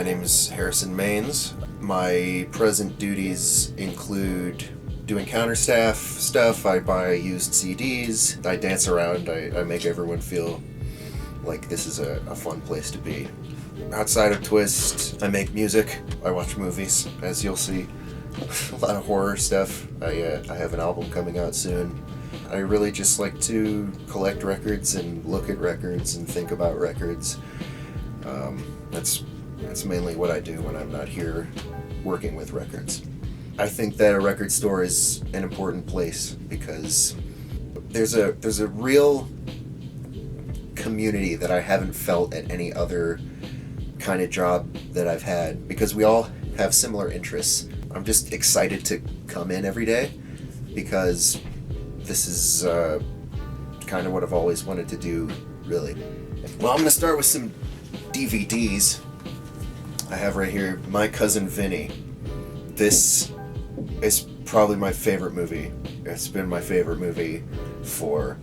name is Harrison Maines. My present duties include doing counterstaff stuff. I buy used CDs. I dance around. I make everyone feel like this is a fun place to be. Outside of Twist, I make music. I watch movies, as you'll see. A lot of horror stuff. I have an album coming out soon. I really just like to collect records and look at records and think about records. That's mainly what I do when I'm not here working with records. I think that a record store is an important place because there's a real community that I haven't felt at any other kind of job that I've had, because we all have similar interests. I'm just excited to come in every day because this is kind of what I've always wanted to do, really. Well, I'm going to start with some DVDs. I have right here My Cousin Vinny. This is probably my favorite movie. It's been my favorite movie for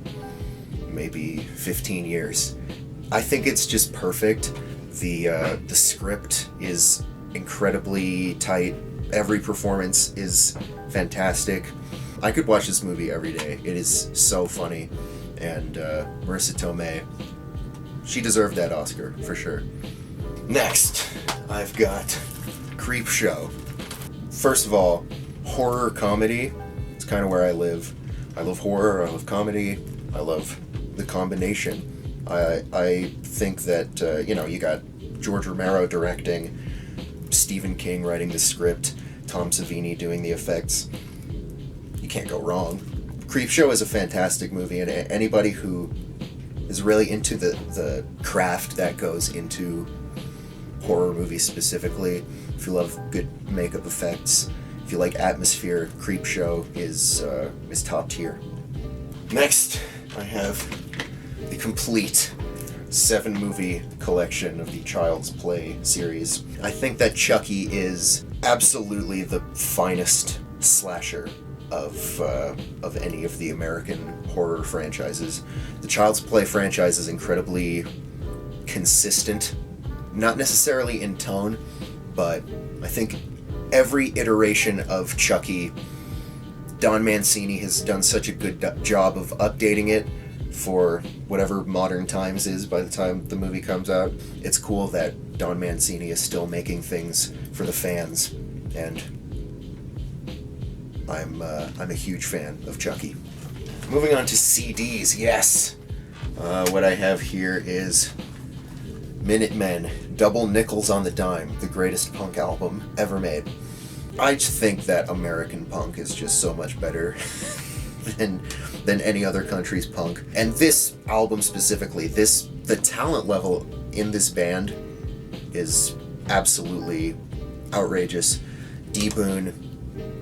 maybe 15 years. I think it's just perfect. The script is incredibly tight. Every performance is fantastic. I could watch this movie every day. It is so funny. And Marissa Tomei, she deserved that Oscar, for sure. Next, I've got Creepshow. First of all, horror comedy. It's kind of where I live. I love horror, I love comedy, I love the combination. I think that, you got George Romero directing, Stephen King writing the script, Tom Savini doing the effects. You can't go wrong. Creepshow is a fantastic movie, and anybody who is really into the craft that goes into horror movies specifically, if you love good makeup effects, if you like atmosphere, Creepshow is top tier. Next, I have the complete 7-movie collection of the Child's Play series. I think that Chucky is absolutely the finest slasher of any of the American horror franchises. The Child's Play franchise is incredibly consistent, not necessarily in tone, but I think every iteration of Chucky, Don Mancini has done such a good job of updating it for whatever modern times is by the time the movie comes out. It's cool that Don Mancini is still making things for the fans, and I'm a huge fan of Chucky. Moving on to CDs, yes. What I have here is Minutemen, Double Nickels on the Dime, the greatest punk album ever made. I just think that American punk is just so much better than any other country's punk. And this album specifically, the talent level in this band is absolutely outrageous. D. Boon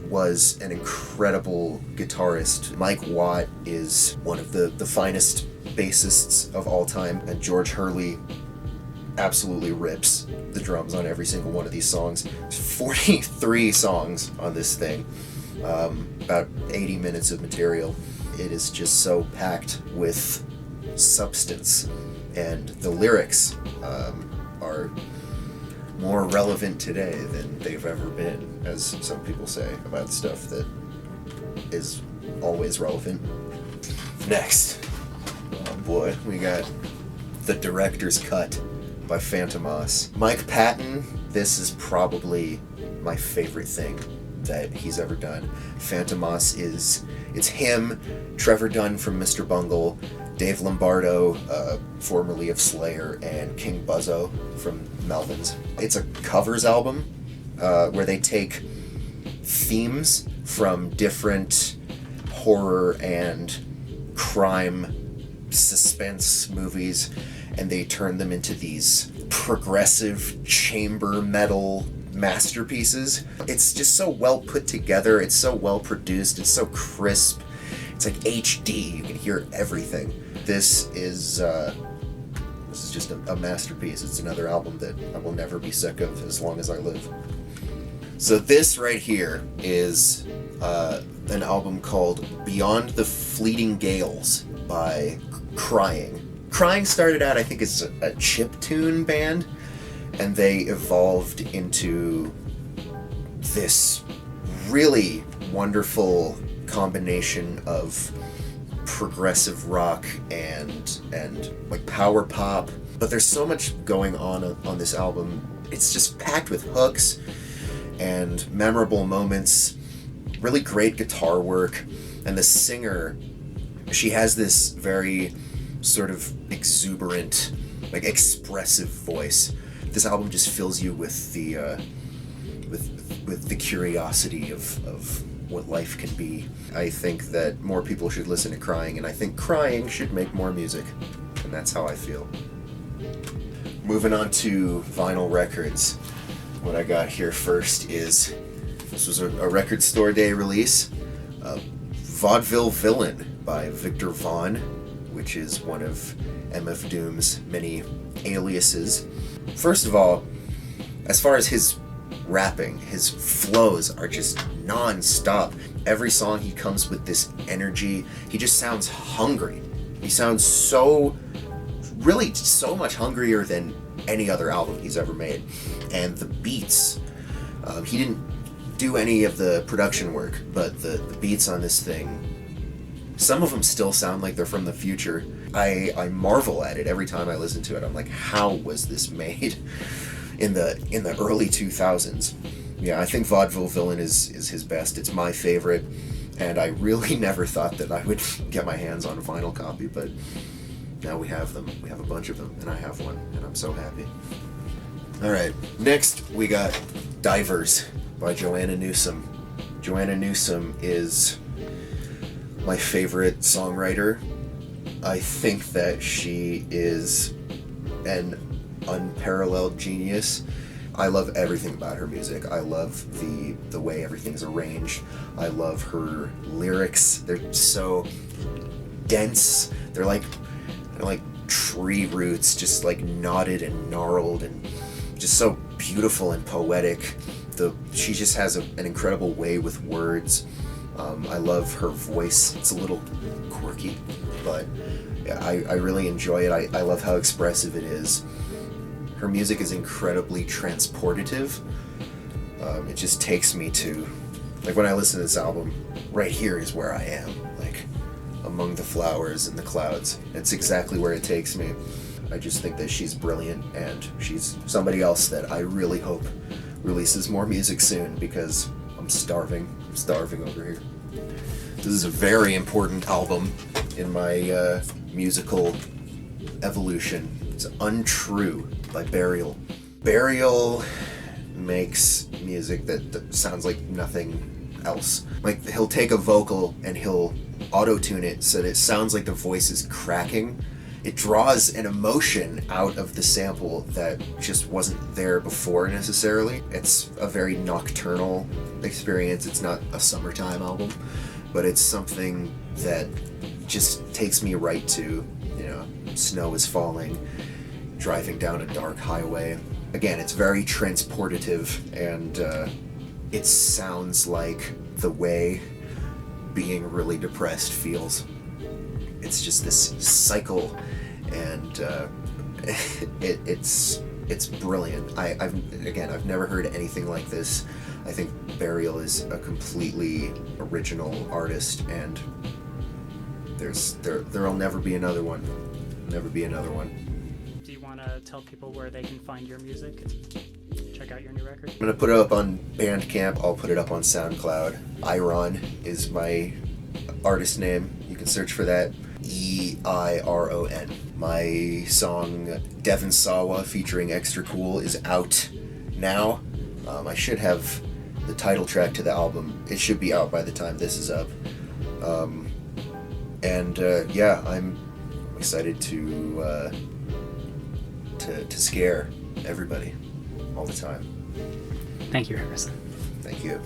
was an incredible guitarist. Mike Watt is one of the finest bassists of all time, and George Hurley absolutely rips the drums on every single one of these songs. There's 43 songs on this thing, about 80 minutes of material. It is just so packed with substance, and the lyrics are more relevant today than they've ever been, as some people say about stuff that is always relevant. Next, oh boy, we got The Director's Cut by Phantomas. Mike Patton, this is probably my favorite thing that he's ever done. Phantomas it's him, Trevor Dunn from Mr. Bungle, Dave Lombardo, formerly of Slayer, and King Buzzo from Melvins. It's a covers album where they take themes from different horror and crime suspense movies, and they turn them into these progressive chamber metal masterpieces. It's just so well put together, it's so well produced, it's so crisp, it's like HD, you can hear everything. This is just a masterpiece. It's another album that I will never be sick of as long as I live. So this right here is an album called Beyond the Fleeting Gales by Crying. Crying started out, I think, as a chiptune band, and they evolved into this really wonderful combination of progressive rock and like power pop. But there's so much going on this album. It's just packed with hooks and memorable moments, really great guitar work, and the singer, she has this very sort of exuberant, like expressive voice. This album just fills you with the curiosity of what life can be. I think that more people should listen to Crying, and I think Crying should make more music, and that's how I feel. Moving on to vinyl records. What I got here first is, this was a record store day release, Vaudeville Villain by Viktor Vaughn, which is one of MF Doom's many aliases. First of all, as far as his rapping, his flows are just non-stop. Every song he comes with this energy. He just sounds hungry. He sounds really so much hungrier than any other album he's ever made. And the beats, he didn't do any of the production work, but the beats on this thing, some of them still sound like they're from the future. I marvel at it every time I listen to it. I'm like, how was this made in the early 2000s? Yeah, I think Vaudeville Villain is his best. It's my favorite, and I really never thought that I would get my hands on a vinyl copy, but now we have them. We have a bunch of them, and I have one, and I'm so happy. Alright, next we got Divers by Joanna Newsom. Joanna Newsom is my favorite songwriter. I think that she is an unparalleled genius. I love everything about her music. I love the way everything's arranged. I love her lyrics. They're so dense. They're like tree roots, just like knotted and gnarled and just so beautiful and poetic. She just has an incredible way with words. I love her voice. It's a little quirky, but yeah, I really enjoy it. I love how expressive it is. Her music is incredibly transportative. It just takes me to, like, when I listen to this album, right here is where I am, like among the flowers and the clouds. It's exactly where it takes me. I just think that she's brilliant, and she's somebody else that I really hope releases more music soon, because I'm starving over here. This is a very important album in my musical evolution. It's Untrue by Burial. Burial makes music that sounds like nothing else. Like, he'll take a vocal and he'll auto-tune it so that it sounds like the voice is cracking. It draws an emotion out of the sample that just wasn't there before necessarily. It's a very nocturnal experience. It's not a summertime album, but it's something that just takes me right to, snow is falling, driving down a dark highway. Again, it's very transportative, and it sounds like the way being really depressed feels. It's just this cycle, and it's brilliant. I've never heard anything like this. I think Burial is a completely original artist, and there'll never be another one. Never be another one. Do you want to tell people where they can find your music? Check out your new record. I'm gonna put it up on Bandcamp. I'll put it up on SoundCloud. Iron is my artist name. You can search for that. EIRON. My song Devon Sawa featuring Extra Cool is out now. I should have the title track to the album. It should be out by the time this is up. Yeah, I'm excited to scare everybody all the time. Thank you, Harrison. Thank you.